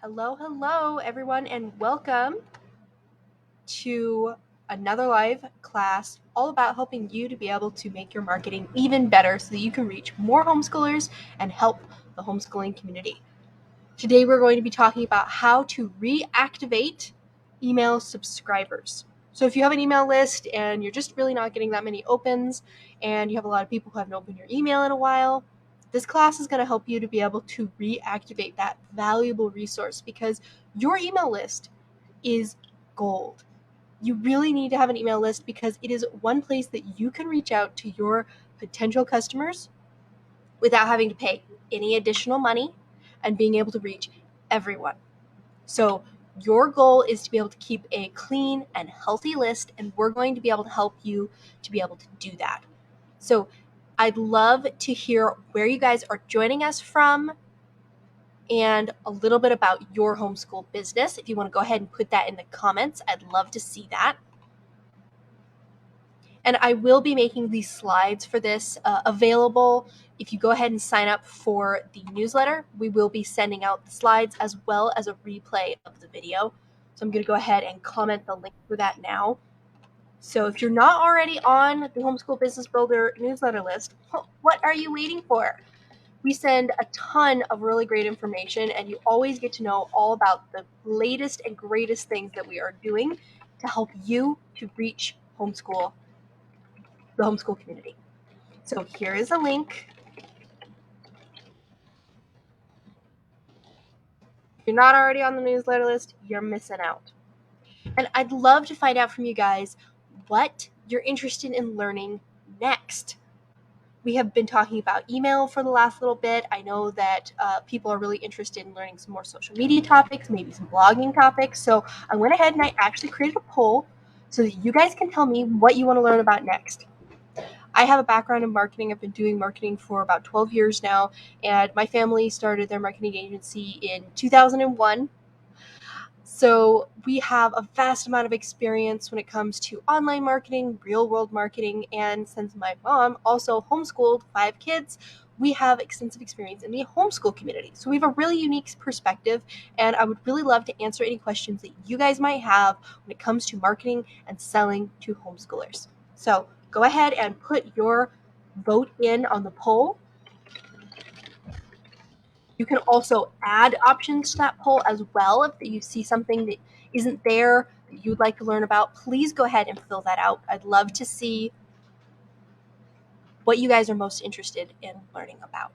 Hello, everyone, and welcome to another live class all about helping you to be able to make your marketing even better so that you can reach more homeschoolers and help the homeschooling community. Today, we're going to be talking about how to reactivate email subscribers. So, if you have an email list and you're just really not getting that many opens, and you have a lot of people who haven't opened your email in a while, this class is going to help you to be able to reactivate that valuable resource because your email list is gold. You really need to have an email list because it is one place that you can reach out to your potential customers without having to pay any additional money and being able to reach everyone. So your goal is to be able to keep a clean and healthy list, and we're going to be able to help you to be able to do that. So I'd love to hear where you guys are joining us from and a little bit about your homeschool business. If you want to go ahead and put that in the comments, I'd love to see that. And I will be making these slides for this available. If you go ahead and sign up for the newsletter, we will be sending out the slides as well as a replay of the video. So I'm going to go ahead and comment the link for that now. So if you're not already on the Homeschool Business Builder newsletter list, what are you waiting for? We send a ton of really great information, and you always get to know all about the latest and greatest things that we are doing to help you to reach the homeschool community. So here is a link. If you're not already on the newsletter list, you're missing out. And I'd love to find out from you guys what you're interested in learning next. We have been talking about email for the last little bit. I know that people are really interested in learning some more social media topics, maybe some blogging topics. So I went ahead and I actually created a poll so that you guys can tell me what you want to learn about next. I have a background in marketing. I've been doing marketing for about 12 years now, and my family started their marketing agency in 2001. So we have a vast amount of experience when it comes to online marketing, real world marketing, and since my mom also homeschooled 5 kids, we have extensive experience in the homeschool community. So we have a really unique perspective, and I would really love to answer any questions that you guys might have when it comes to marketing and selling to homeschoolers. So go ahead and put your vote in on the poll. You can also add options to that poll as well. If you see something that isn't there that you'd like to learn about, please go ahead and fill that out. I'd love to see what you guys are most interested in learning about.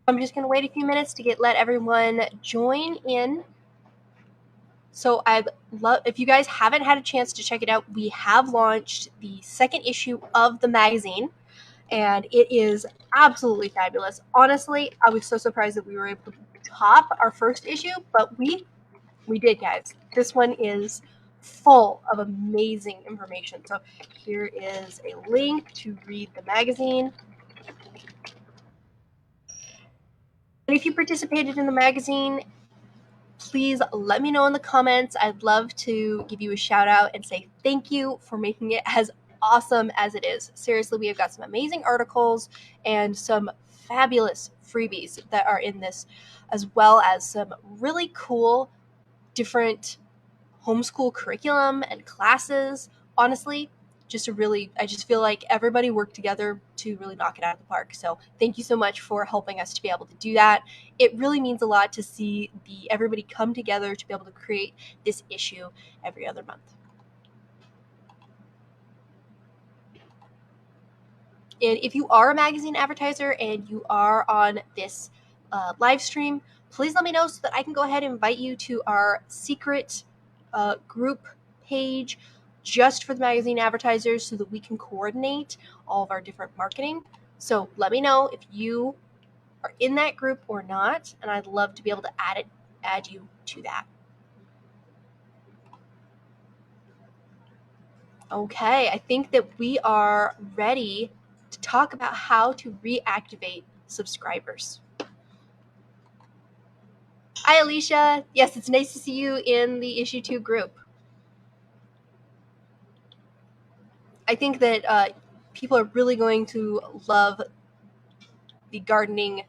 I'm just going to wait a few minutes to let everyone join in. So I'd love, if you guys haven't had a chance to check it out, we have launched the second issue of the magazine, and it is absolutely fabulous. Honestly, I was so surprised that we were able to top our first issue, but we did, guys. This one is full of amazing information. So here is a link to read the magazine. And if you participated in the magazine, please let me know in the comments. I'd love to give you a shout out and say thank you for making it as awesome as it is. Seriously, we have got some amazing articles and some fabulous freebies that are in this, as well as some really cool different homeschool curriculum and classes. Honestly, I just feel like everybody worked together to really knock it out of the park. So thank you so much for helping us to be able to do that. It really means a lot to see everybody come together to be able to create this issue every other month. And if you are a magazine advertiser and you are on this live stream, please let me know so that I can go ahead and invite you to our secret group page just for the magazine advertisers so that we can coordinate all of our different marketing. So let me know if you are in that group or not, and I'd love to be able to add you to that. Okay, I think that we are ready to talk about how to reactivate subscribers. Hi, Alicia. Yes, it's nice to see you in the Issue 2 group. I think that people are really going to love the gardening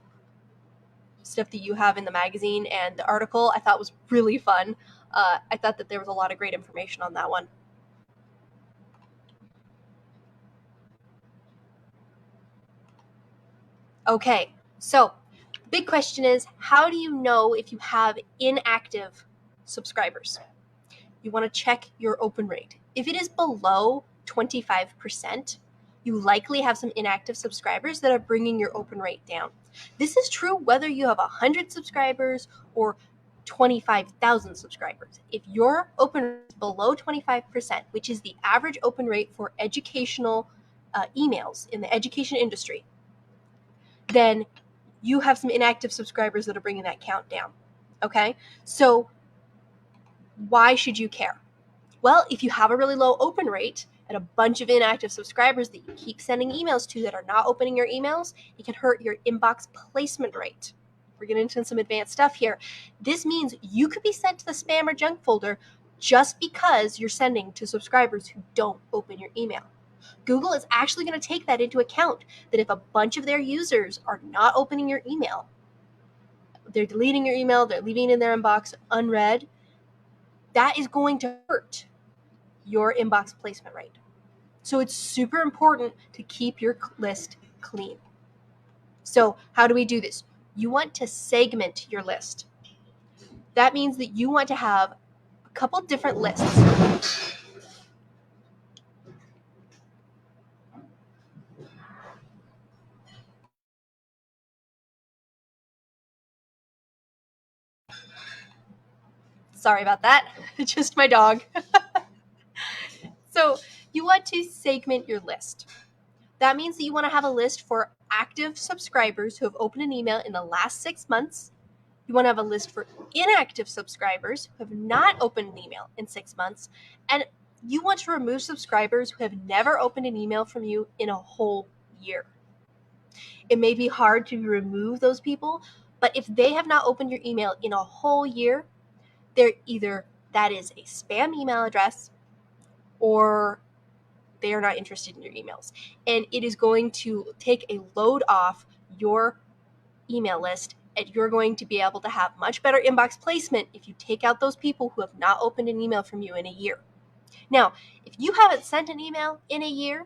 stuff that you have in the magazine, and the article I thought was really fun. I thought that there was a lot of great information on that one. Okay, so big question is, how do you know if you have inactive subscribers? You want to check your open rate. If it is below 25%, you likely have some inactive subscribers that are bringing your open rate down. This is true whether you have 100 subscribers or 25,000 subscribers. If your open rate is below 25%, which is the average open rate for educational emails in the education industry, then you have some inactive subscribers that are bringing that count down. Okay? So why should you care? Well, if you have a really low open rate and a bunch of inactive subscribers that you keep sending emails to that are not opening your emails, it can hurt your inbox placement rate. We're getting into some advanced stuff here. This means you could be sent to the spam or junk folder just because you're sending to subscribers who don't open your email. Google is actually going to take that into account, that if a bunch of their users are not opening your email, they're deleting your email, they're leaving it in their inbox unread, that is going to hurt your inbox placement rate. So it's super important to keep your list clean. So how do we do this? You want to segment your list. That means that you want to have a couple different lists. Sorry about that. It's just my dog. So you want to segment your list. That means that you want to have a list for active subscribers who have opened an email in the last 6 months. You want to have a list for inactive subscribers who have not opened an email in 6 months. And you want to remove subscribers who have never opened an email from you in a whole year. It may be hard to remove those people, but if they have not opened your email in a whole year, they're either that is a spam email address or they are not interested in your emails. And it is going to take a load off your email list, and you're going to be able to have much better inbox placement if you take out those people who have not opened an email from you in a year. Now, if you haven't sent an email in a year,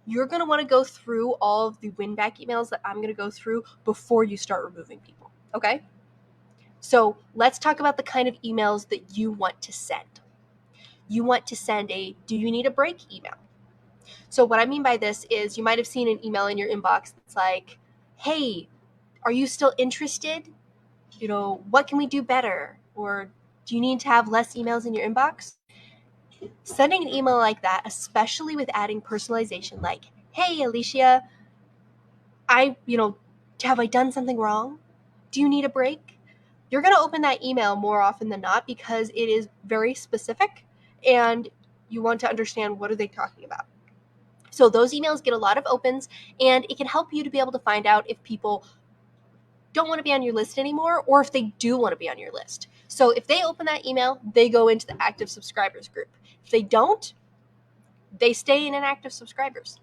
you're going to want to go through all of the win back emails that I'm going to go through before you start removing people. Okay? So let's talk about the kind of emails that you want to send. You want to send a "do you need a break" email. So what I mean by this is you might have seen an email in your inbox that's like, "Hey, are you still interested? What can we do better?" Or, "Do you need to have less emails in your inbox?" Sending an email like that, especially with adding personalization like, "Hey, Alicia, have I done something wrong? Do you need a break?" You're going to open that email more often than not because it is very specific and you want to understand what are they talking about. So those emails get a lot of opens, and it can help you to be able to find out if people don't want to be on your list anymore or if they do want to be on your list. So if they open that email, they go into the active subscribers group. If they don't, they stay in inactive subscribers.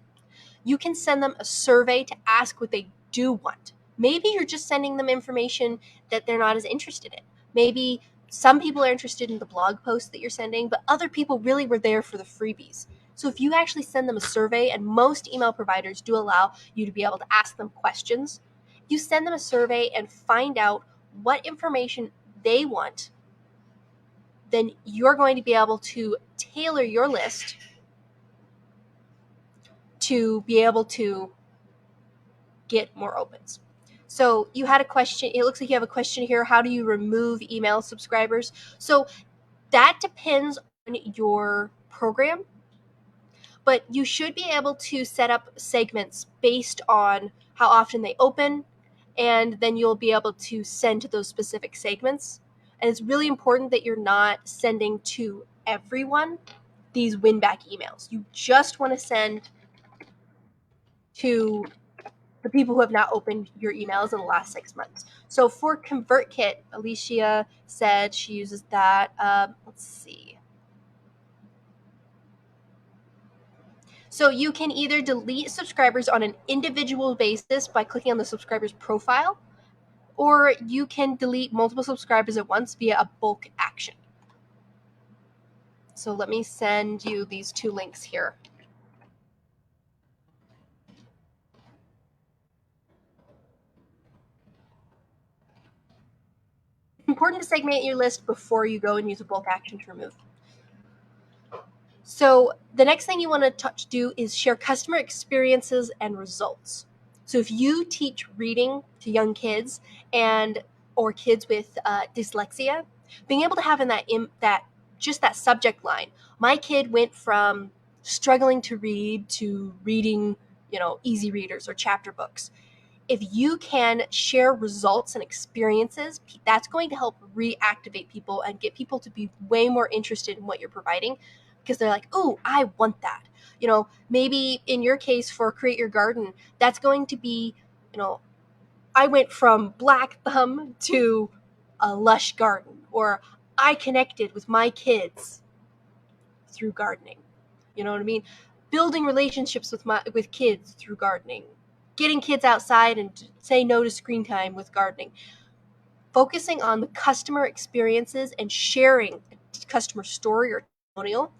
You can send them a survey to ask what they do want. Maybe you're just sending them information that they're not as interested in. Maybe some people are interested in the blog post that you're sending, but other people really were there for the freebies. So if you actually send them a survey, and most email providers do allow you to be able to ask them questions, you send them a survey and find out what information they want, then you're going to be able to tailor your list to be able to get more opens. So you had a question. It looks like you have a question here. How do you remove email subscribers? So that depends on your program, but you should be able to set up segments based on how often they open, and then you'll be able to send to those specific segments. And it's really important that you're not sending to everyone these win back emails. You just want to send to the people who have not opened your emails in the last 6 months. So for ConvertKit, Alicia said she uses that. Let's see. So you can either delete subscribers on an individual basis by clicking on the subscriber's profile, or you can delete multiple subscribers at once via a bulk action. So let me send you these 2 links here. It's important to segment your list before you go and use a bulk action to remove. So the next thing you want to do is share customer experiences and results. So if you teach reading to young kids or kids with dyslexia, being able to have in that subject line, my kid went from struggling to read to reading, easy readers or chapter books. If you can share results and experiences, that's going to help reactivate people and get people to be way more interested in what you're providing, because they're like, oh, I want that. Maybe in your case for Create Your Garden, that's going to be, I went from black thumb to a lush garden, or I connected with my kids through gardening. You know what I mean? Building relationships with kids through gardening. Getting kids outside and say no to screen time with gardening. Focusing on the customer experiences and sharing a customer story or testimonial.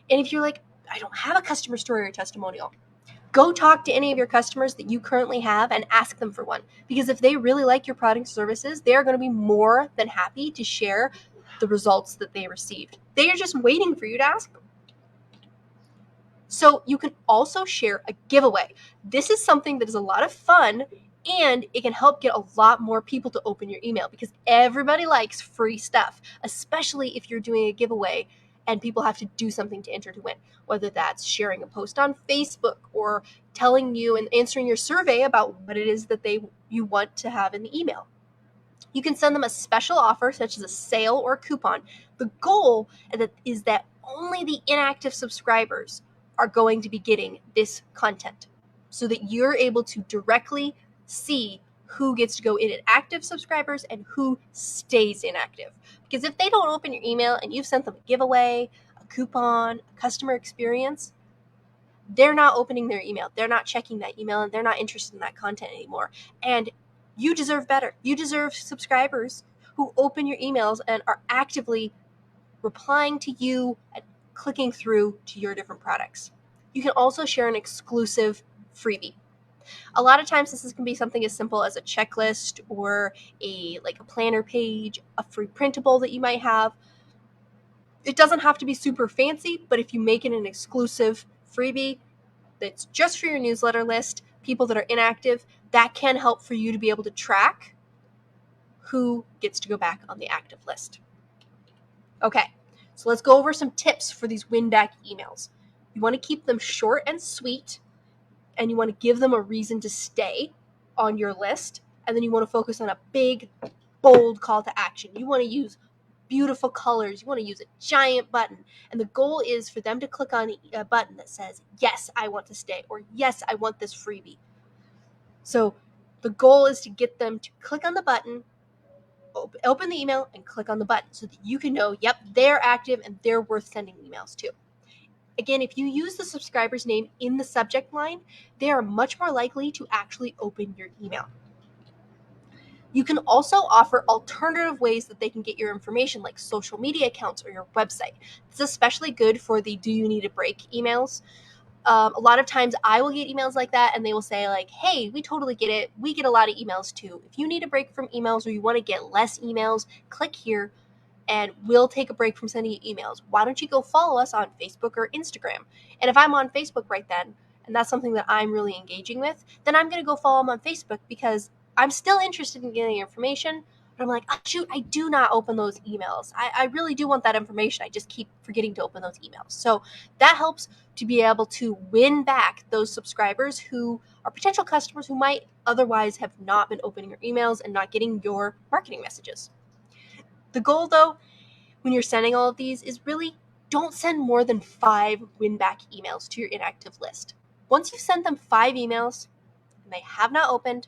And if you're like, I don't have a customer story or testimonial, go talk to any of your customers that you currently have and ask them for one. Because if they really like your product and services, they're going to be more than happy to share the results that they received. They are just waiting for you to ask them. So you can also share a giveaway. This is something that is a lot of fun, and it can help get a lot more people to open your email, because everybody likes free stuff, especially if you're doing a giveaway and people have to do something to enter to win, whether that's sharing a post on Facebook or telling you and answering your survey about what it is that you want to have in the email. You can send them a special offer, such as a sale or a coupon. The goal is that only the inactive subscribers are going to be getting this content, so that you're able to directly see who gets to go in as active subscribers and who stays inactive. Because if they don't open your email and you've sent them a giveaway, a coupon, a customer experience, they're not opening their email. They're not checking that email, and they're not interested in that content anymore. And you deserve better. You deserve subscribers who open your emails and are actively replying to you and clicking through to your different products. You can also share an exclusive freebie. A lot of times this can be something as simple as a checklist or a planner page, a free printable that you might have. It doesn't have to be super fancy, but if you make it an exclusive freebie that's just for your newsletter list, people that are inactive, that can help for you to be able to track who gets to go back on the active list. Okay, so let's go over some tips for these win back emails. You want to keep them short and sweet, and you want to give them a reason to stay on your list, and then you want to focus on a big, bold call to action. You want to use beautiful colors. You want to use a giant button, and the goal is for them to click on a button that says, yes, I want to stay, or yes, I want this freebie. So the goal is to get them to click on the button, open the email, and click on the button, so that you can know, yep, they're active and they're worth sending emails to. Again, if you use the subscriber's name in the subject line, they are much more likely to actually open your email. You can also offer alternative ways that they can get your information, like social media accounts or your website. It's especially good for the do you need a break emails. A lot of times I will get emails like that, and they will say like, hey, we totally get it. We get a lot of emails too. If you need a break from emails, or you want to get less emails, click here and we'll take a break from sending you emails. Why don't you go follow us on Facebook or Instagram? And if I'm on Facebook right then, and that's something that I'm really engaging with, then I'm going to go follow them on Facebook, because I'm still interested in getting information, but I'm like, oh, shoot, I do not open those emails. I really do want that information. I just keep forgetting to open those emails. So that helps to be able to win back those subscribers who are potential customers who might otherwise have not been opening your emails and not getting your marketing messages. The goal, though, when you're sending all of these is really don't send more than 5 win back emails to your inactive list. Once you've sent them 5 emails and they have not opened,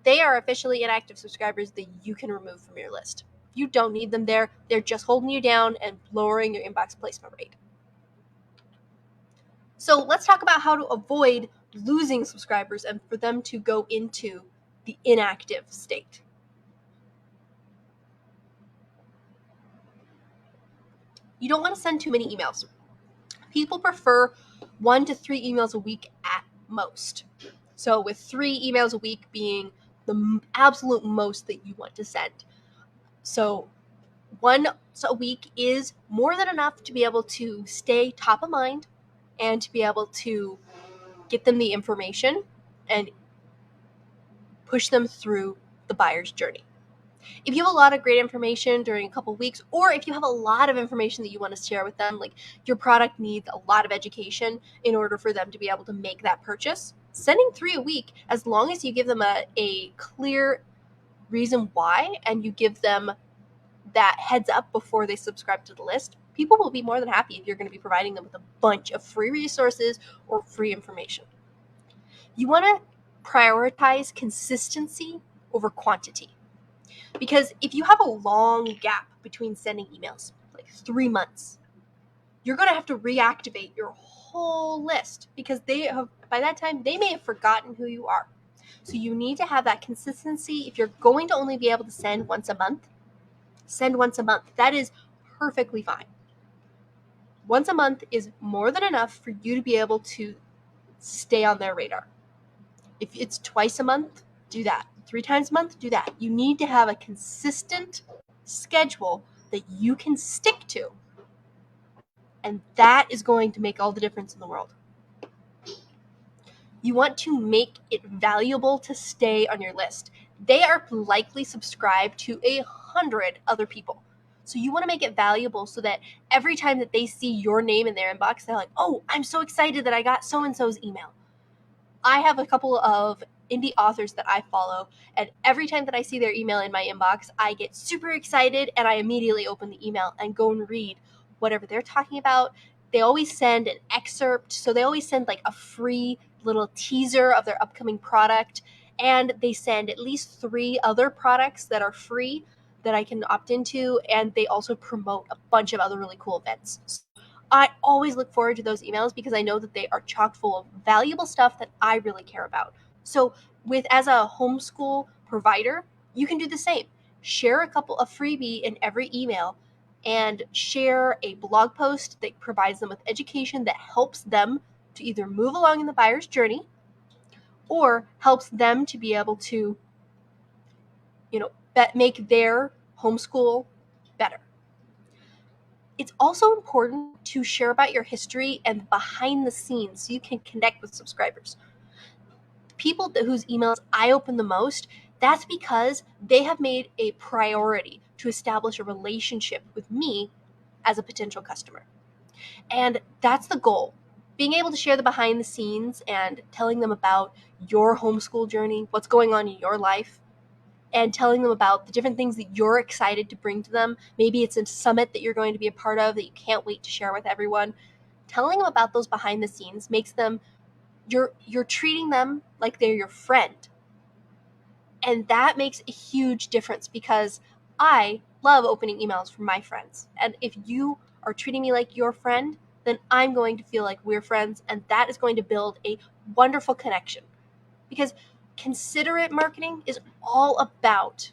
they are officially inactive subscribers that you can remove from your list. You don't need them there. They're just holding you down and lowering your inbox placement rate. So let's talk about how to avoid losing subscribers and for them to go into the inactive state. You don't want to send too many emails. People prefer 1 to 3 emails a week at most. So with 3 emails a week being the absolute most that you want to send. So once a week is more than enough to be able to stay top of mind and to be able to get them the information and push them through the buyer's journey. If you have a lot of great information during a couple of weeks, or if you have a lot of information that you want to share with them, like your product needs a lot of education in order for them to be able to make that purchase, sending 3 a week, as long as you give them a clear reason why and you give them that heads up before they subscribe to the list, people will be more than happy if you're going to be providing them with a bunch of free resources or free information. You want to prioritize consistency over quantity. Because if you have a long gap between sending emails, like 3 months, you're going to have to reactivate your whole list because by that time, they may have forgotten who you are. So you need to have that consistency. If you're going to only be able to send once a month, send once a month. That is perfectly fine. Once a month is more than enough for you to be able to stay on their radar. If it's twice a month, do that. 3 times a month, do that. You need to have a consistent schedule that you can stick to. And that is going to make all the difference in the world. You want to make it valuable to stay on your list. They are likely subscribed to 100 other people. So you want to make it valuable so that every time that they see your name in their inbox, they're like, oh, I'm so excited that I got so-and-so's email. I have a couple of indie authors that I follow, and every time that I see their email in my inbox, I get super excited and I immediately open the email and go and read whatever they're talking about. They always send an excerpt, so they always send like a free little teaser of their upcoming product, and they send at least 3 other products that are free that I can opt into, and they also promote a bunch of other really cool events. So I always look forward to those emails because I know that they are chock full of valuable stuff that I really care about. So as a homeschool provider, you can do the same. Share a couple of freebie in every email and share a blog post that provides them with education that helps them to either move along in the buyer's journey or helps them to be able to, make their homeschool better. It's also important to share about your history and behind the scenes so you can connect with subscribers. People whose emails I open the most, that's because they have made a priority to establish a relationship with me as a potential customer. And that's the goal. Being able to share the behind the scenes and telling them about your homeschool journey, what's going on in your life, and telling them about the different things that you're excited to bring to them. Maybe it's a summit that you're going to be a part of that you can't wait to share with everyone. Telling them about those behind the scenes makes them, you're treating them like they're your friend. And that makes a huge difference because I love opening emails from my friends. And if you are treating me like your friend, then I'm going to feel like we're friends, and that is going to build a wonderful connection. Because considerate marketing is all about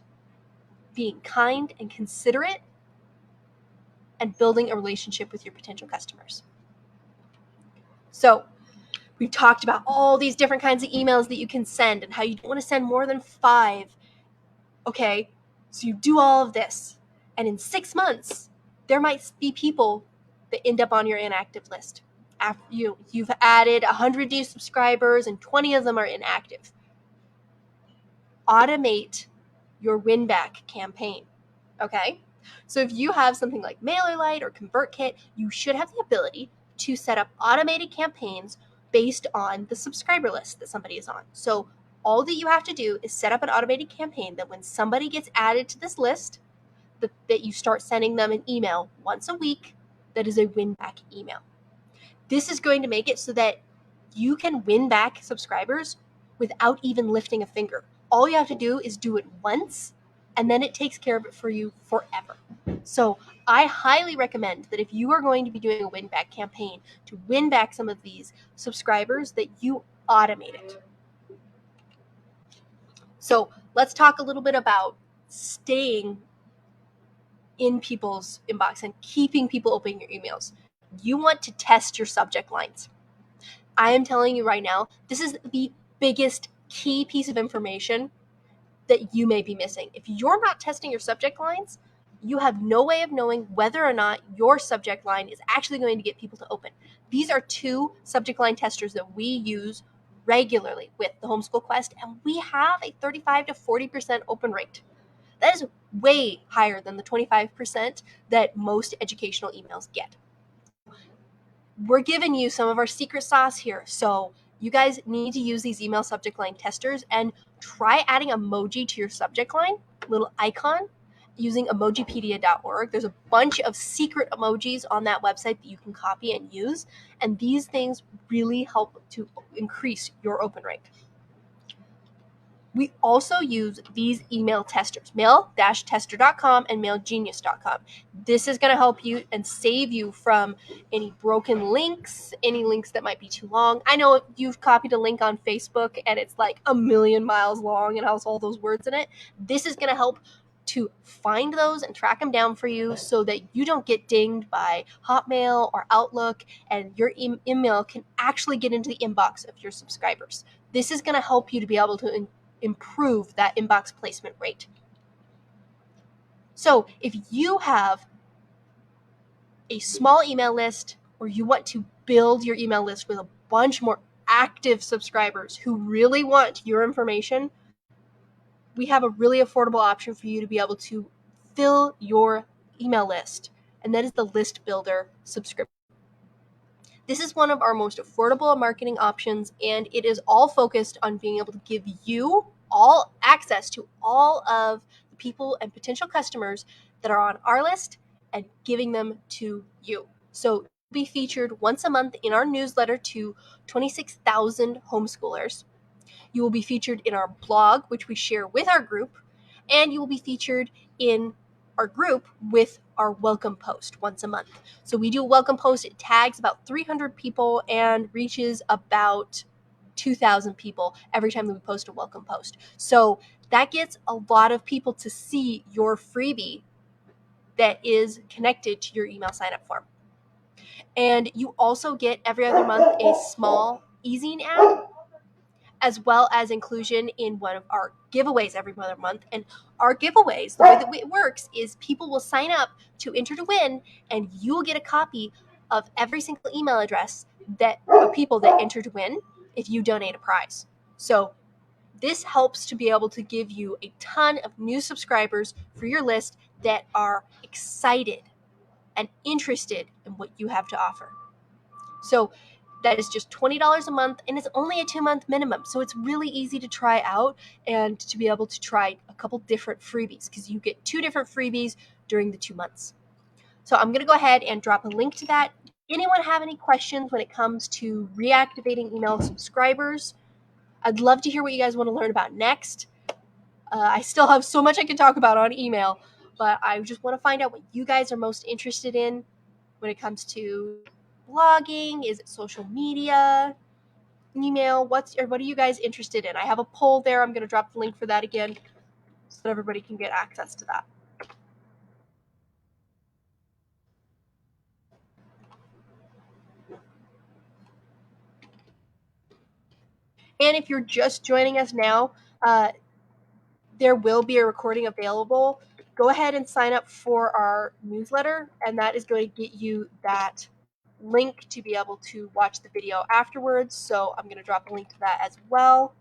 being kind and considerate and building a relationship with your potential customers. So we've talked about all these different kinds of emails that you can send and how you don't want to send more than 5. Okay, so you do all of this, and in 6 months, there might be people that end up on your inactive list. After you've added 100 new subscribers and 20 of them are inactive. Automate your win-back campaign, okay? So if you have something like MailerLite or ConvertKit, you should have the ability to set up automated campaigns based on the subscriber list that somebody is on. So all that you have to do is set up an automated campaign that when somebody gets added to this list, that you start sending them an email once a week that is a win-back email. This is going to make it so that you can win back subscribers without even lifting a finger. All you have to do is do it once, and then it takes care of it for you forever. So I highly recommend that if you are going to be doing a win back campaign to win back some of these subscribers, that you automate it. So let's talk a little bit about staying in people's inbox and keeping people opening your emails. You want to test your subject lines. I am telling you right now, this is the biggest key piece of information that you may be missing. If you're not testing your subject lines, you have no way of knowing whether or not your subject line is actually going to get people to open. These are two subject line testers that we use regularly with the Homeschool Quest, and we have a 35 to 40% open rate. That is way higher than the 25% that most educational emails get. We're giving you some of our secret sauce here. So you guys need to use these email subject line testers and try adding emoji to your subject line, little icon, using emojipedia.org. There's a bunch of secret emojis on that website that you can copy and use. And these things really help to increase your open rate. We also use these email testers, mail-tester.com and mailgenius.com. This is going to help you and save you from any broken links, any links that might be too long. I know you've copied a link on Facebook and it's like a million miles long and has all those words in it. This is going to help to find those and track them down for you so that you don't get dinged by Hotmail or Outlook, and your email can actually get into the inbox of your subscribers. This is going to help you to be able to improve that inbox placement rate. So if you have a small email list, or you want to build your email list with a bunch more active subscribers who really want your information, we have a really affordable option for you to be able to fill your email list, and that is the List Builder subscription. This is one of our most affordable marketing options, and it is all focused on being able to give you all access to all of the people and potential customers that are on our list and giving them to you. So you'll be featured once a month in our newsletter to 26,000 homeschoolers. You will be featured in our blog, which we share with our group, and you will be featured in our group with our welcome post once a month. So we do a welcome post. It tags about 300 people and reaches about 2,000 people every time that we post a welcome post. So that gets a lot of people to see your freebie that is connected to your email sign-up form. And you also get every other month a small e-zine ad, as well as inclusion in one of our giveaways every other month. And our giveaways, the way that it works is people will sign up to enter to win, and you will get a copy of every single email address that of people that enter to win if you donate a prize. So this helps to be able to give you a ton of new subscribers for your list that are excited and interested in what you have to offer. So that is just $20 a month, and it's only a 2-month minimum. So it's really easy to try out and to be able to try a couple different freebies, because you get 2 different freebies during the 2 months. So I'm going to go ahead and drop a link to that. Anyone have any questions when it comes to reactivating email subscribers? I'd love to hear what you guys want to learn about next. I still have so much I can talk about on email, but I just want to find out what you guys are most interested in when it comes to blogging. Is it social media, email? What are you guys interested in? I have a poll there. I'm going to drop the link for that again so that everybody can get access to that. And if you're just joining us now, there will be a recording available. Go ahead and sign up for our newsletter, and that is going to get you that link to be able to watch the video afterwards. So I'm going to drop a link to that as well.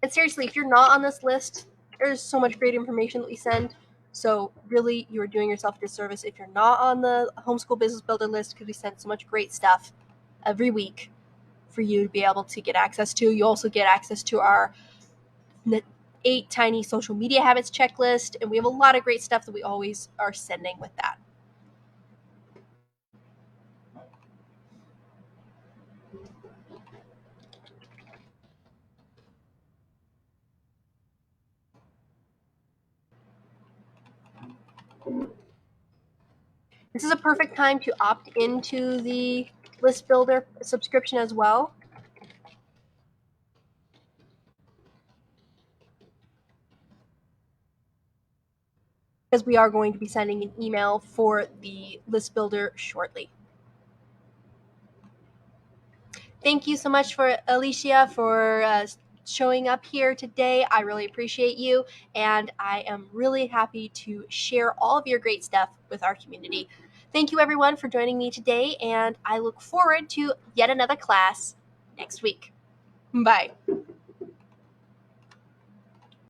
And seriously, if you're not on this list, there's so much great information that we send. So really, you're doing yourself a disservice if you're not on the Homeschool Business Builder list, because we send so much great stuff every week for you to be able to get access to. You also get access to our 8 tiny social media habits checklist, and we have a lot of great stuff that we always are sending with that. This is a perfect time to opt into the list builder subscription as well. Because we are going to be sending an email for the list builder shortly. Thank you so much for Alicia for showing up here today. I really appreciate you, and I am really happy to share all of your great stuff with our community. Thank you everyone for joining me today, and I look forward to yet another class next week. Bye.